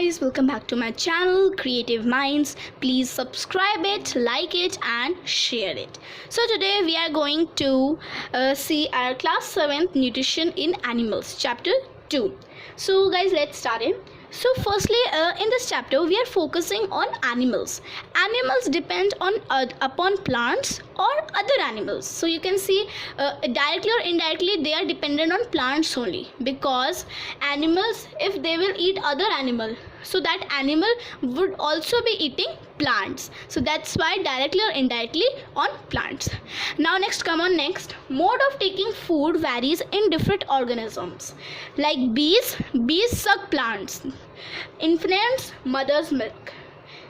guys, welcome back to my channel Creative Minds. Please subscribe it, like it and share it. So today we are going to see our class 7th nutrition in animals chapter 2. So guys, let's start it. So firstly, in this chapter we are focusing on animals. Animals depend on upon plants or other animals. So you can see directly or indirectly they are dependent on plants only, because animals, if they will eat other animal, so that animal would also be eating plants. So that's why directly or indirectly on plants. Now next, mode of taking food varies in different organisms. Like bees suck plants. Infants mother's milk.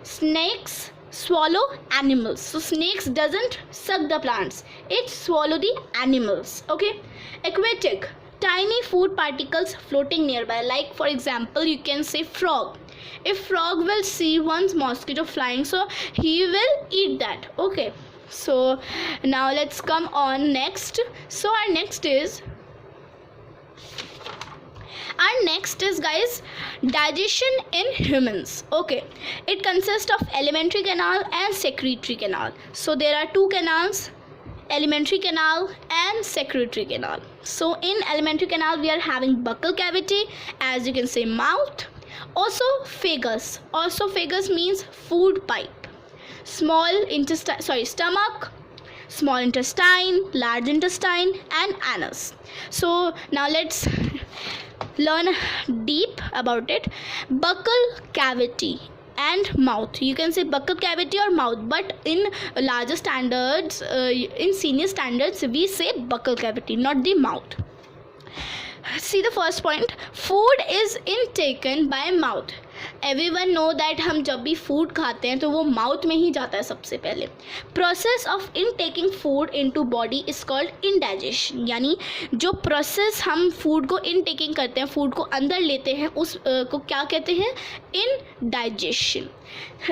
Snakes swallow animals. So snakes doesn't suck the plants, it swallow the animals. Okay. Aquatic, tiny food particles floating nearby. Like for example, you can say frog. If frog will see one mosquito flying, so he will eat that. Okay, so now let's come on next. So our next is guys, digestion in humans. Okay, it consists of alimentary canal and secretory canal. So there are two canals, alimentary canal and secretory canal. So in alimentary canal we are having buccal cavity, as you can say mouth. Esophagus means food pipe. Stomach, small intestine, large intestine and anus. So now let's learn deep about it. Buccal cavity and mouth. You can say buccal cavity or mouth, but in larger standards, in senior standards, we say buccal cavity, not the mouth. See the first point, food is intaken by mouth. Everyone know that हम जब भी food खाते हैं तो वो mouth में ही जाता है सबसे पहले. Process of intaking food into body is called indigestion. यानी जो प्रोसेस हम फूड को इनटेकिंग करते हैं, फूड को अंदर लेते हैं, उस को क्या कहते हैं? Indigestion.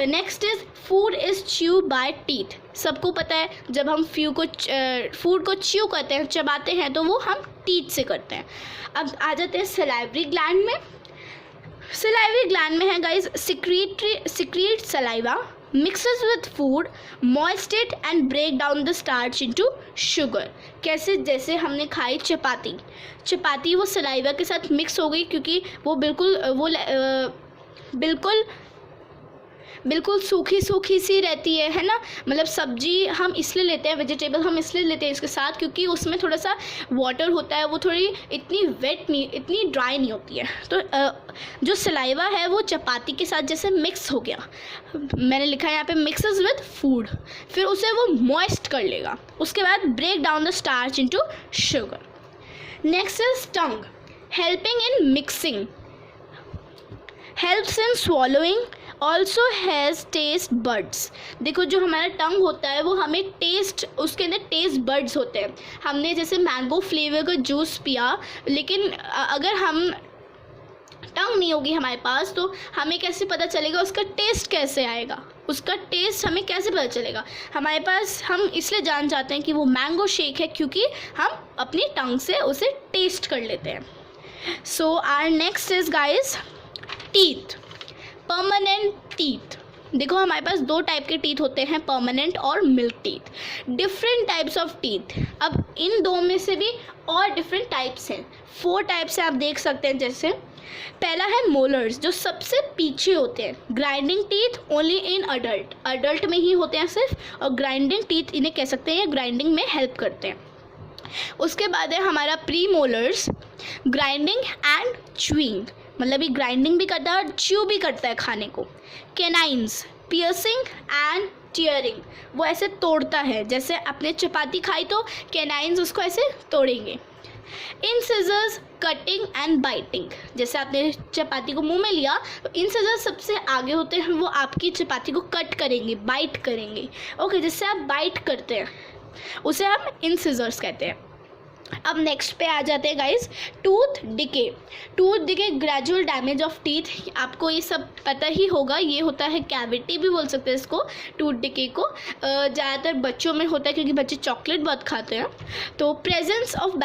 Next is food is chew by teeth. सबको पता है जब हम फूड को च्यू करते हैं, चबाते हैं, तो वो हम टीथ से करते हैं. अब आ जाते हैं सलाइवरी ग्लैंड में. सलाइवरी ग्लैंड में है guys secrete saliva, mixes with food, moist it and break down the starch into sugar. कैसे? जैसे हमने खाई चपाती वो सलाइवा के साथ मिक्स हो गई, क्योंकि वो बिल्कुल सूखी सी रहती है ना. मतलब सब्जी हम इसलिए लेते हैं, वेजिटेबल हम इसलिए लेते हैं इसके साथ, क्योंकि उसमें थोड़ा सा वाटर होता है, वो थोड़ी इतनी ड्राई नहीं होती है. तो जो सलाइवा है वो चपाती के साथ जैसे मिक्स हो गया. मैंने लिखा है यहाँ पे मिक्सेस विद फूड. फिर उसे वो मॉइस्ट कर लेगा. उसके बाद break down the starch into sugar. Next is tongue, helping in mixing, helps in swallowing, also has taste buds. देखो जो हमारा टंग होता है वो हमें उसके अंदर टेस्ट बर्ड्स होते हैं. हमने जैसे मैंगो फ्लेवर का जूस पिया, लेकिन अगर हम टंग नहीं होगी हमारे पास, तो हमें कैसे पता चलेगा उसका टेस्ट कैसे आएगा? उसका टेस्ट हमें कैसे पता चलेगा? हमारे पास हम इसलिए जान जाते हैं कि वो मैंगो शेक है, क्योंकि हम अपनी टंग से उसे टेस्ट कर लेते हैं. So our next is guys teeth, permanent teeth. देखो हमारे पास दो टाइप के टीथ होते हैं, परमानेंट और milk teeth. Different types of teeth. अब इन दो में से भी और डिफरेंट टाइप्स हैं. 4 टाइप्स से आप देख सकते हैं. जैसे पहला है मोलर्स, जो सबसे पीछे होते हैं. Grinding teeth only in adult में ही होते हैं सिर्फ, और ग्राइंडिंग टीथ इन्हें कह सकते हैं, ग्राइंडिंग में हेल्प करते हैं. उसके बाद है हमारा pre molars, grinding and chewing, मतलब ये ग्राइंडिंग भी करता है और च्यू भी करता है खाने को. कैनाइन्स, पियर्सिंग एंड टीयरिंग, वो ऐसे तोड़ता है. जैसे आपने चपाती खाई तो कैनाइन्स उसको ऐसे तोड़ेंगे. Incisors, cutting and biting. जैसे आपने चपाती को मुंह में लिया तो इंसिजर्स सबसे आगे होते हैं, वो आपकी चपाती को कट करेंगे, बाइट करेंगे. ओके, जिससे आप बाइट करते हैं उसे हम इंसिजर्स कहते हैं. अब नेक्स्ट पे आ जाते हैं guys tooth decay, gradual damage of teeth. आपको ये सब पता ही होगा, ये होता है कैविटी भी बोल सकते हैं इसको, टूथ डिके को. ज़्यादातर बच्चों में होता है क्योंकि बच्चे चॉकलेट बहुत खाते हैं. तो प्रेजेंस ऑफ